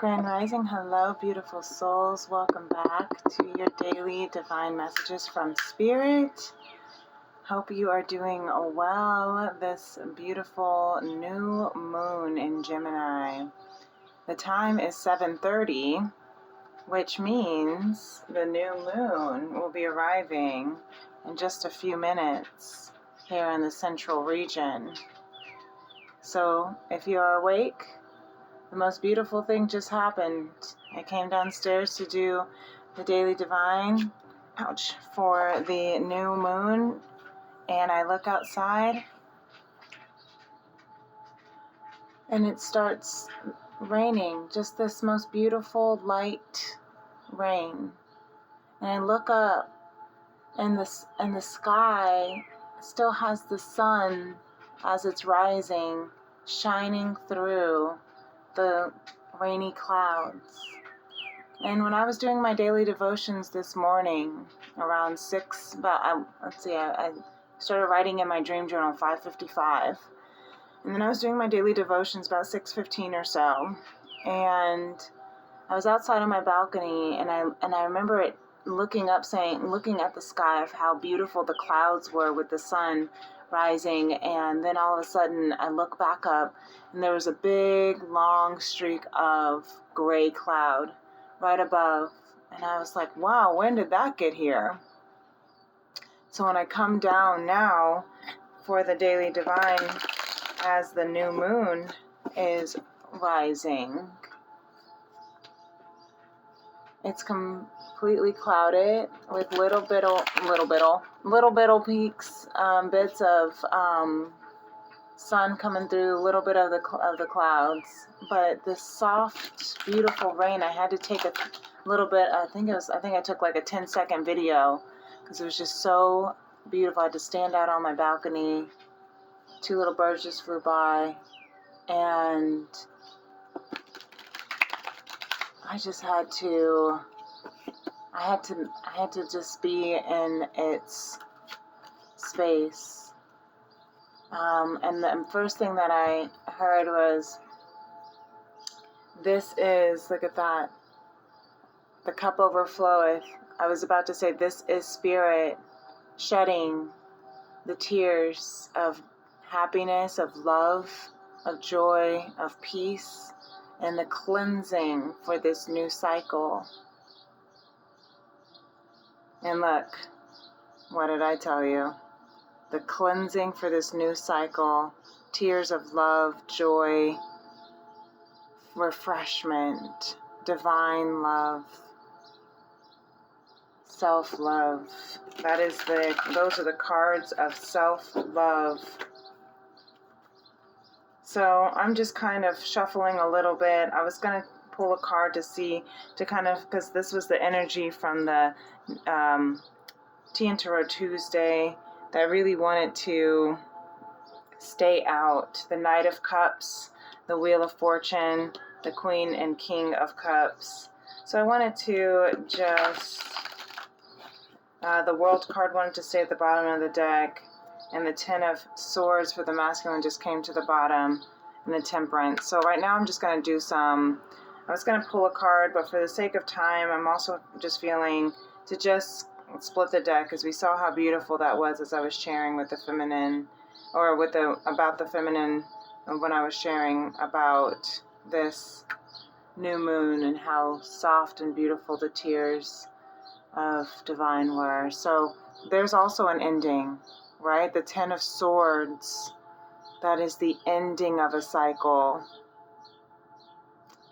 Grand Rising, hello beautiful souls, welcome back to your daily divine messages from Spirit. Hope you are doing well this beautiful new moon in Gemini. The time is 7:30, which means the new moon will be arriving in just a few minutes here in the central region. So if you are awake, the most beautiful thing just happened. I came downstairs to do the Daily Divine, for the new moon, and I look outside, and it starts raining, just this most beautiful light rain. And I look up, and the sky still has the sun as it's rising, shining through the rainy clouds. And when I was doing my daily devotions this morning around 6, I started writing in my dream journal 5:55, and then I was doing my daily devotions about 6:15 or so, and I was outside on my balcony, and I remember it looking at the sky of how beautiful the clouds were with the sun rising, and then all of a sudden I look back up, and there was a big long streak of gray cloud right above, and I was like, wow, when did that get here? So when I come down now for the Daily Divine as the new moon is rising, it's completely clouded with little peaks, bits of sun coming through, a little bit of the clouds. But this soft, beautiful rain, I had to take a little bit. I think I took like a 10-second video because it was just so beautiful. I had to stand out on my balcony. 2 little birds just flew by, and I just had to just be in its space. And the first thing that I heard was, this is, look at that, the cup overfloweth. I was about to say, this is Spirit shedding the tears of happiness, of love, of joy, of peace, and the cleansing for this new cycle. And look, what did I tell you? The cleansing for this new cycle, tears of love, joy, refreshment, divine love, self-love. Those are the cards of self-love. So I'm just kind of shuffling a little bit. I was going to pull a card because this was the energy from the Tarot Tuesday that I really wanted to stay out. The Knight of Cups, the Wheel of Fortune, the Queen and King of Cups. So I wanted to just, the World card wanted to stay at the bottom of the deck, and the Ten of Swords for the masculine just came to the bottom, and the Temperance. So right now I'm just going to do I was going to pull a card, but for the sake of time, I'm also just feeling to just split the deck, because we saw how beautiful that was as I was sharing with the feminine, or about the feminine, when I was sharing about this new moon and how soft and beautiful the tears of divine were. So there's also an ending, right? The Ten of Swords, that is the ending of a cycle.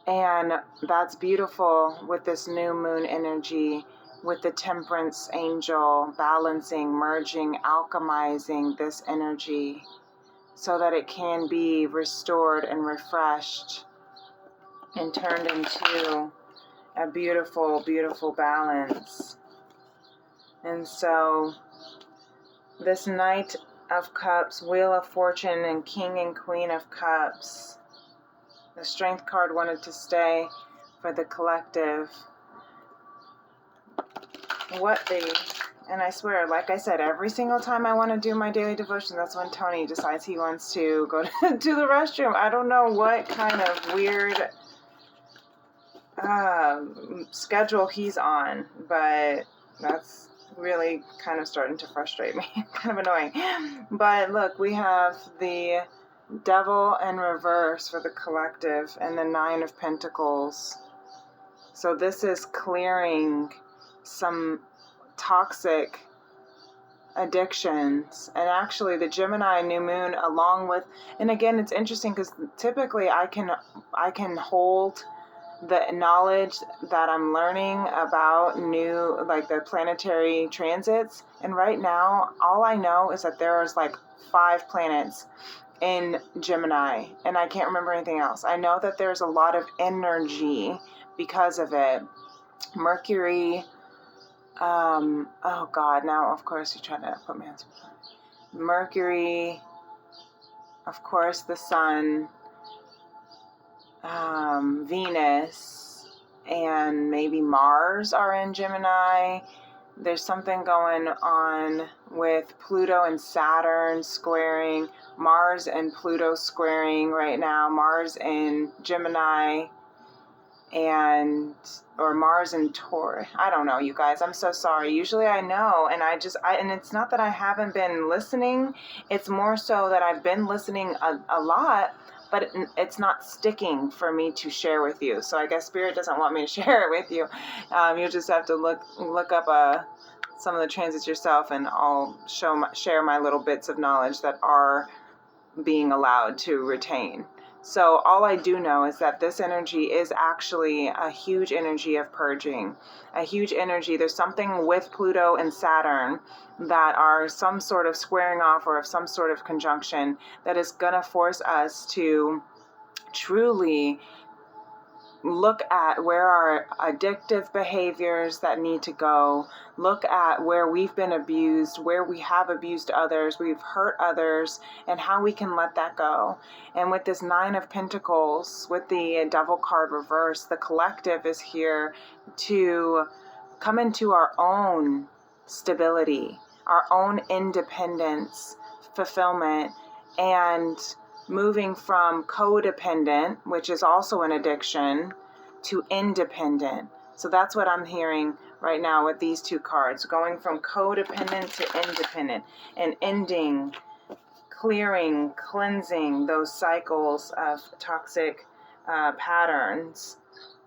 And that's beautiful with this new moon energy, with the Temperance angel balancing, merging, alchemizing this energy so that it can be restored and refreshed and turned into a beautiful, beautiful balance. And so this Knight of Cups, Wheel of Fortune, and King and Queen of Cups, the Strength card wanted to stay for the collective. And I swear, like I said, every single time I want to do my daily devotion, that's when Tony decides he wants to go to the restroom. I don't know what kind of weird schedule he's on, but that's really kind of starting to frustrate me. Kind of annoying. But look, we have the Devil in reverse for the collective and the Nine of Pentacles. So this is clearing some toxic addictions. And actually the Gemini new moon, along with, and again, it's interesting because typically I can hold the knowledge that I'm learning about new, like the planetary transits. And right now, all I know is that there's like 5 planets in Gemini, and I can't remember anything else. I know that there's a lot of energy because of it. Mercury, oh God, now of course you try to put me on some. Mercury, of course the Sun, Venus, and maybe Mars are in Gemini. There's something going on with Pluto and Saturn squaring, Mars and Pluto squaring right now, Mars in Gemini, or Mars and Taurus. I don't know, you guys. I'm so sorry. Usually I know, and and it's not that I haven't been listening. It's more so that I've been listening a lot, but it's not sticking for me to share with you. So I guess Spirit doesn't want me to share it with you. You'll just have to look up some of the transits yourself, and I'll share my little bits of knowledge that are being allowed to retain. So all I do know is that this energy is actually a huge energy of purging, a huge energy. There's something with Pluto and Saturn that are some sort of squaring off or of some sort of conjunction that is going to force us to truly look at where our addictive behaviors that need to go, look at where we've been abused, where we have abused others, we've hurt others, and how we can let that go. And with this Nine of Pentacles, with the Devil card reverse, the collective is here to come into our own stability, our own independence, fulfillment, and moving from codependent, which is also an addiction, to independent. So that's what I'm hearing right now with these 2 cards, going from codependent to independent, and ending, clearing, cleansing those cycles of toxic patterns.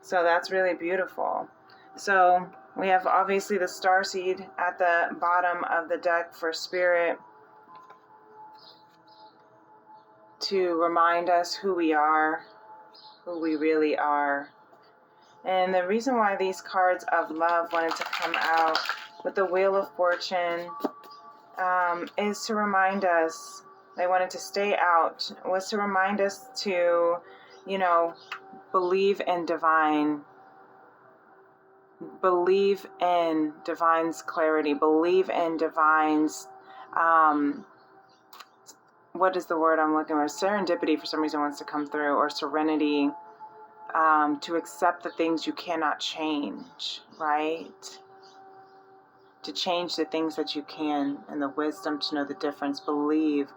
So that's really beautiful. So we have obviously the starseed at the bottom of the deck for Spirit, to remind us who we are, who we really are. And the reason why these cards of love wanted to come out with the Wheel of Fortune is to remind us, they wanted to stay out, was to remind us to, believe in divine's clarity, believe in divine's, what is the word I'm looking for? Serendipity for some reason wants to come through, or serenity, to accept the things you cannot change, right? To change the things that you can, and the wisdom to know the difference. Believe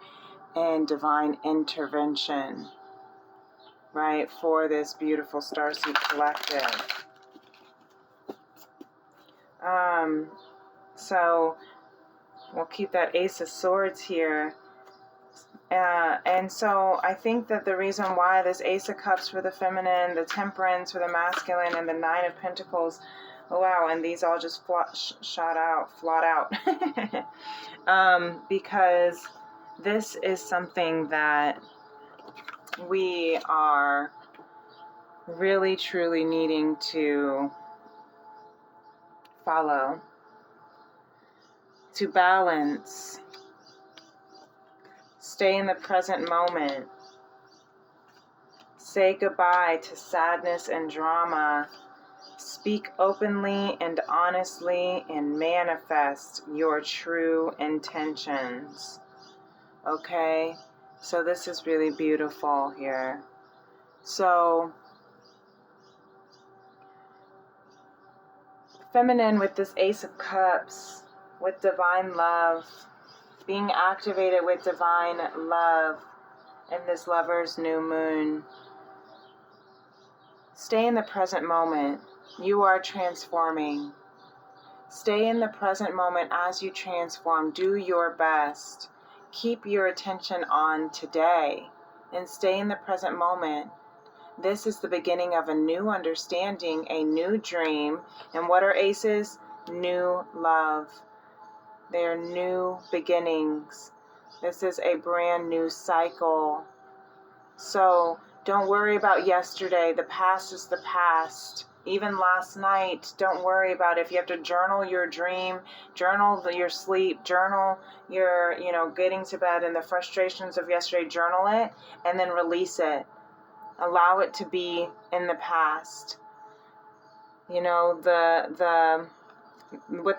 in divine intervention, right, for this beautiful starseed collective. So we'll keep that Ace of Swords here. And so I think that the reason why this Ace of Cups for the feminine, the Temperance for the masculine, and the Nine of Pentacles, oh wow, and these all just flot out. Because this is something that we are really, truly needing to follow, to balance, stay in the present moment, say goodbye to sadness and drama, speak openly and honestly, and manifest your true intentions. Okay? So this is really beautiful here. So, feminine with this Ace of Cups, with divine love, being activated with divine love in this Lover's new moon. Stay in the present moment. You are transforming. Stay in the present moment as you transform. Do your best. Keep your attention on today and stay in the present moment. This is the beginning of a new understanding, a new dream. And what are aces? New love. They are new beginnings. This is a brand new cycle. So don't worry about yesterday. The past is the past. Even last night, don't worry about it. If you have to journal your dream, journal your sleep, journal your, getting to bed and the frustrations of yesterday, journal it and then release it. Allow it to be in the past. With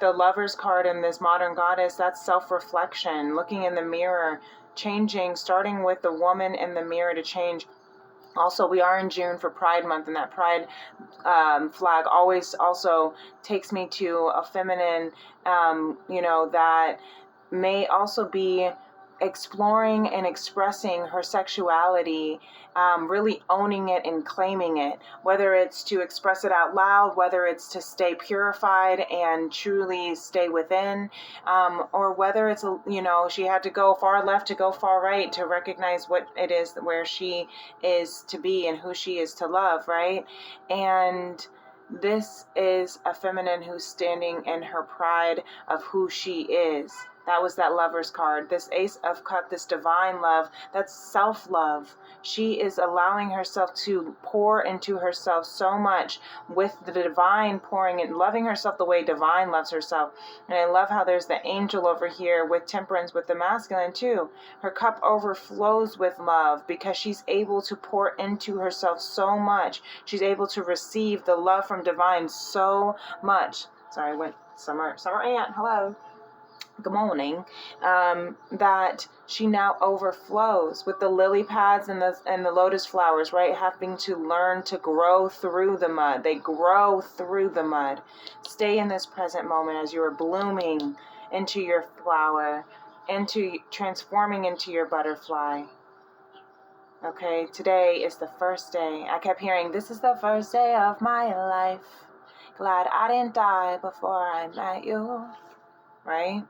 the Lover's card and this Modern Goddess, that's self-reflection, looking in the mirror, changing, starting with the woman in the mirror to change. Also, we are in June for Pride Month, and that Pride flag always also takes me to a feminine, that may also be exploring and expressing her sexuality, really owning it and claiming it, whether it's to express it out loud, whether it's to stay purified and truly stay within, or whether it's, she had to go far left to go far right to recognize what it is where she is to be and who she is to love, right? And this is a feminine who's standing in her pride of who she is. That was that Lover's card. This Ace of Cups, this divine love, that's self-love. She is allowing herself to pour into herself so much with the divine pouring in, loving herself the way divine loves herself. And I love how there's the angel over here with temperance, with the masculine too. Her cup overflows with love because she's able to pour into herself so much. She's able to receive the love from divine so much. Sorry, I went summer aunt, hello. Good morning, that she now overflows with the lily pads and the lotus flowers, right? Having to learn to grow through the mud. They grow through the mud. Stay in this present moment as you are blooming into your flower, into transforming into your butterfly. Okay, today is the first day. I kept hearing, this is the first day of my life. Glad I didn't die before I met you, right?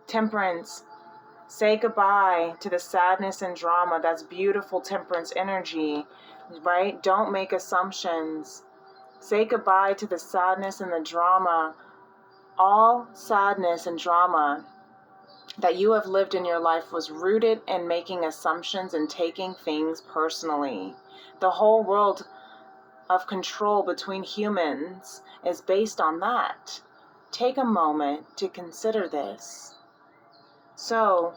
Temperance, say goodbye to the sadness and drama. That's beautiful temperance energy, right? Don't make assumptions. Say goodbye to the sadness and the drama. All sadness and drama that you have lived in your life was rooted in making assumptions and taking things personally. The whole world of control between humans is based on that. Take a moment to consider this. So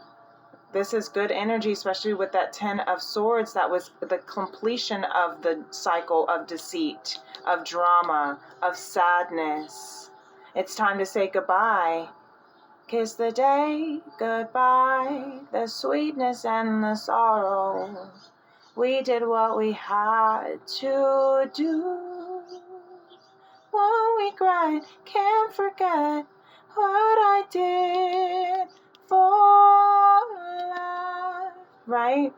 this is good energy, especially with that 10 of Swords. That was the completion of the cycle of deceit, of drama, of sadness. It's time to say goodbye. Kiss the day goodbye, the sweetness and the sorrow. We did what we had to do. Won't we cry? Can't forget what I did for love, right?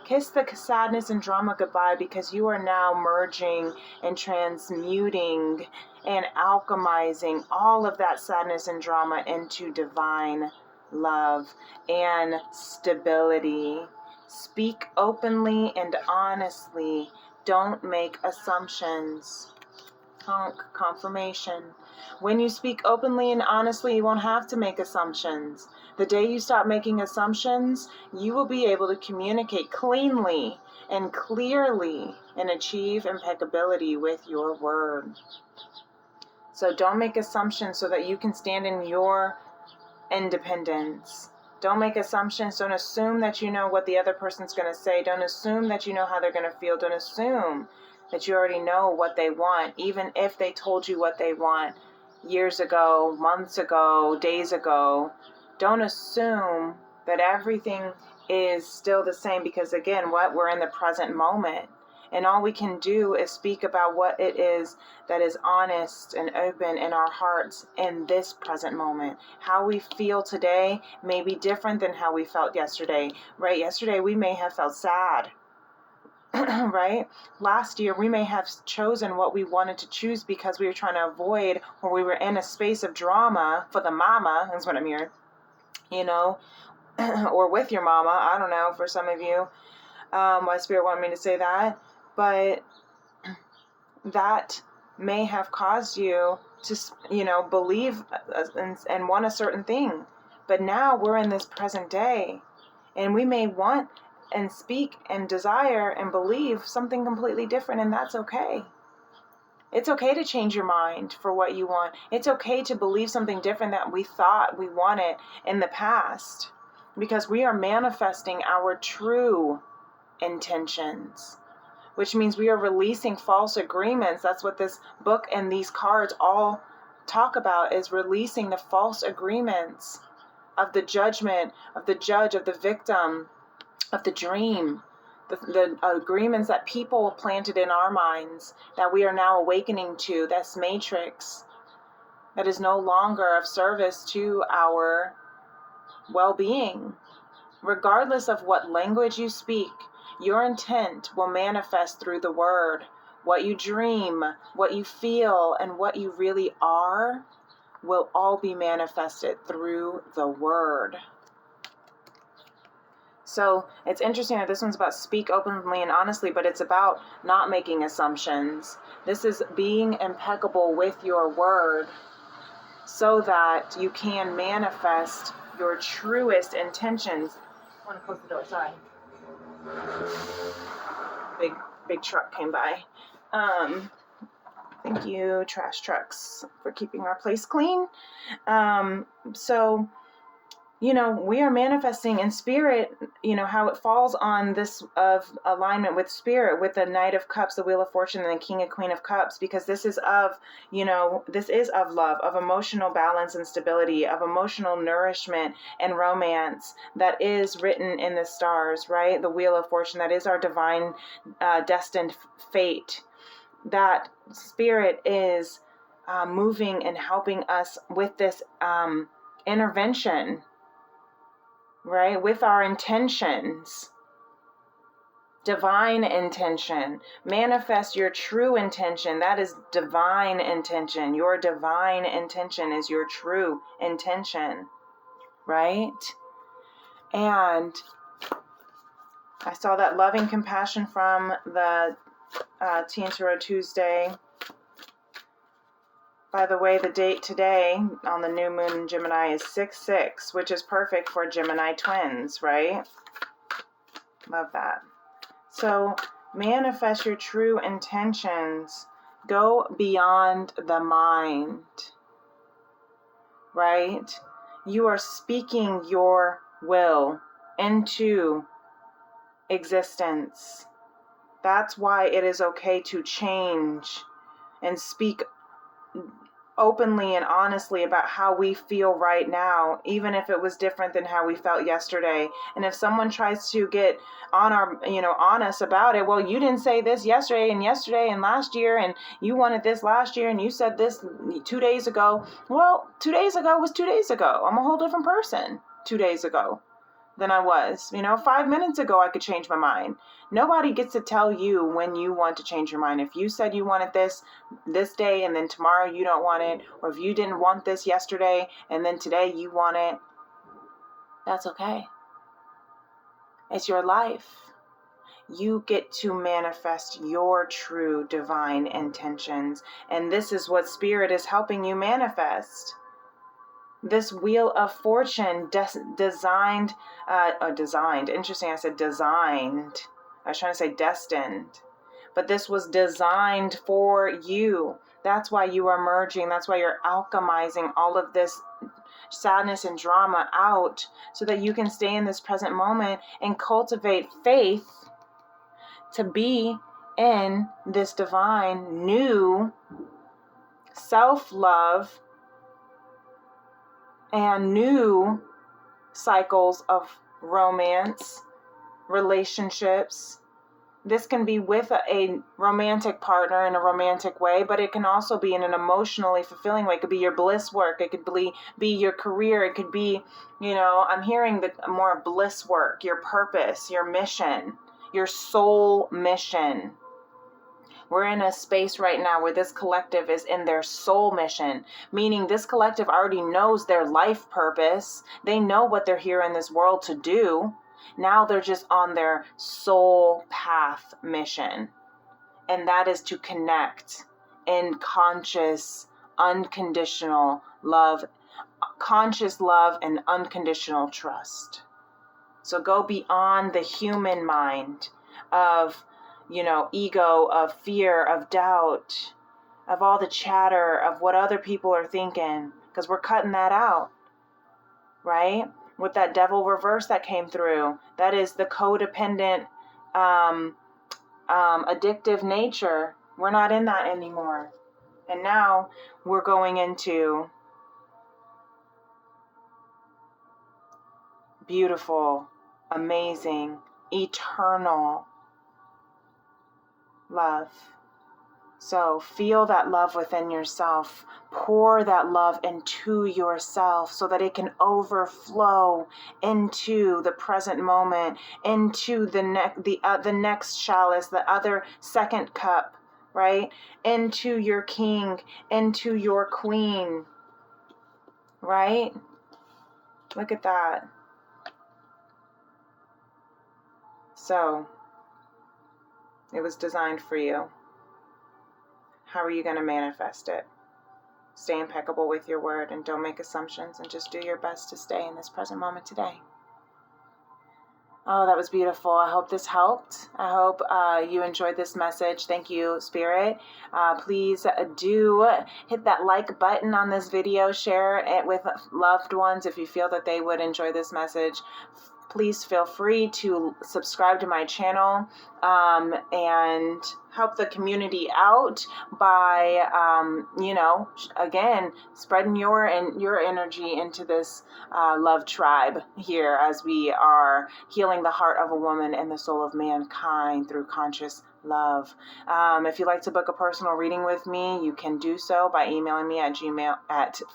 Kiss the sadness and drama goodbye, because you are now merging and transmuting and alchemizing all of that sadness and drama into divine love and stability. Speak openly and honestly. Don't make assumptions. Confirmation. When you speak openly and honestly, you won't have to make assumptions. The day you stop making assumptions, you will be able to communicate cleanly and clearly and achieve impeccability with your word. So don't make assumptions so that you can stand in your independence. Don't make assumptions. Don't assume that you know what the other person's going to say. Don't assume that you know how they're going to feel. Don't assume that you already know what they want, even if they told you what they want years ago, months ago, days ago. Don't assume that everything is still the same, because again, we're in the present moment. And all we can do is speak about what it is that is honest and open in our hearts in this present moment. How we feel today may be different than how we felt yesterday, right? Yesterday we may have felt sad. right? Last year, we may have chosen what we wanted to choose because we were trying to avoid, or we were in a space of drama for the mama, that's what I'm hearing, you know, or with your mama, I don't know, for some of you, why Spirit wanted me to say that, but that may have caused you to, believe and want a certain thing. But now we're in this present day, and we may want and speak and desire and believe something completely different, and that's okay. It's okay to change your mind for what you want. It's okay to believe something different that we thought we wanted in the past, because we are manifesting our true intentions, which means we are releasing false agreements. That's what this book and these cards all talk about, is releasing the false agreements of the judgment, of the judge, of the victim, of the dream, the agreements that people planted in our minds that we are now awakening to, that's matrix, that is no longer of service to our well-being. Regardless of what language you speak, your intent will manifest through the word. What you dream, what you feel, and what you really are will all be manifested through the word. So it's interesting that this one's about speak openly and honestly, but it's about not making assumptions. This is being impeccable with your word so that you can manifest your truest intentions. I want to close the door, sorry. Big truck came by. Thank you, trash trucks, for keeping our place clean. So, we are manifesting in spirit, how it falls on this of alignment with spirit, with the Knight of Cups, the Wheel of Fortune, and the King and Queen of Cups, because this is of love, of emotional balance and stability, of emotional nourishment and romance that is written in the stars, right? The Wheel of Fortune, that is our divine destined fate. That spirit is moving and helping us with this intervention, right? With our intentions, divine intention. Manifest your true intention. That is divine intention. Your divine intention is your true intention, right? And I saw that loving compassion from the Tarot Tuesday. By the way, the date today on the new moon in Gemini is 6/6, which is perfect for Gemini twins, right? Love that. So manifest your true intentions. Go beyond the mind, right? You are speaking your will into existence. That's why it is okay to change and speak openly and honestly about how we feel right now, even if it was different than how we felt yesterday. And if someone tries to get on us about it, well, you didn't say this yesterday and last year, and you wanted this last year, and you said this 2 days ago. Well, 2 days ago was 2 days ago. I'm a whole different person 2 days ago than I was. 5 minutes ago, I could change my mind. Nobody gets to tell you when you want to change your mind. If you said you wanted this day, and then tomorrow you don't want it, or if you didn't want this yesterday and then today you want it, that's okay. It's your life. You get to manifest your true divine intentions, and this is what Spirit is helping you manifest. This Wheel of Fortune designed. Interesting, I said designed. I was trying to say destined. But this was designed for you. That's why you are merging. That's why you're alchemizing all of this sadness and drama out, so that you can stay in this present moment and cultivate faith to be in this divine new self-love and new cycles of romance, relationships. This can be with a romantic partner in a romantic way, but it can also be in an emotionally fulfilling way. It could be your bliss work. It could be your career. It could be, I'm hearing the more bliss work, your purpose, your mission, your soul mission. We're in a space right now where this collective is in their soul mission, meaning this collective already knows their life purpose. They know what they're here in this world to do. Now they're just on their soul path mission. And that is to connect in conscious, unconditional love, conscious love and unconditional trust. So go beyond the human mind of, ego, of fear, of doubt, of all the chatter, of what other people are thinking, because we're cutting that out, right? With that devil reverse that came through, that is the codependent, addictive nature. We're not in that anymore. And now we're going into beautiful, amazing, eternal love. So feel that love within yourself. Pour that love into yourself so that it can overflow into the present moment, into the next chalice, the other second cup, right? Into your king, into your queen, right? Look at that. So it was designed for you. How are you going to manifest it? Stay impeccable with your word and don't make assumptions, and just do your best to stay in this present moment today. Oh, that was beautiful. I hope this helped. I hope you enjoyed this message. Thank you, Spirit. Please do hit that like button on this video. Share it with loved ones if you feel that they would enjoy this message. Please feel free to subscribe to my channel and help the community out by, again, spreading your energy into this love tribe here as we are healing the heart of a woman and the soul of mankind through conscious love. If you'd like to book a personal reading with me, you can do so by emailing me at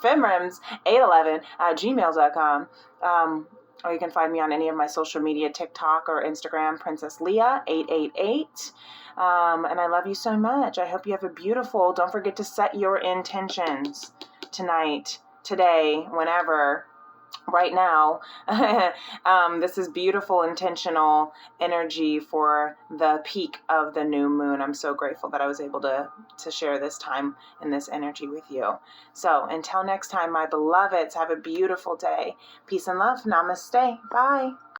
femrims811@gmail.com. Or you can find me on any of my social media, TikTok or Instagram, Princess Leah 888. And I love you so much. I hope you have a beautiful, don't forget to set your intentions tonight, today, whenever, right now. This is beautiful, intentional energy for the peak of the new moon. I'm so grateful that I was able to share this time and this energy with you. So until next time, my beloveds, have a beautiful day. Peace and love. Namaste. Bye.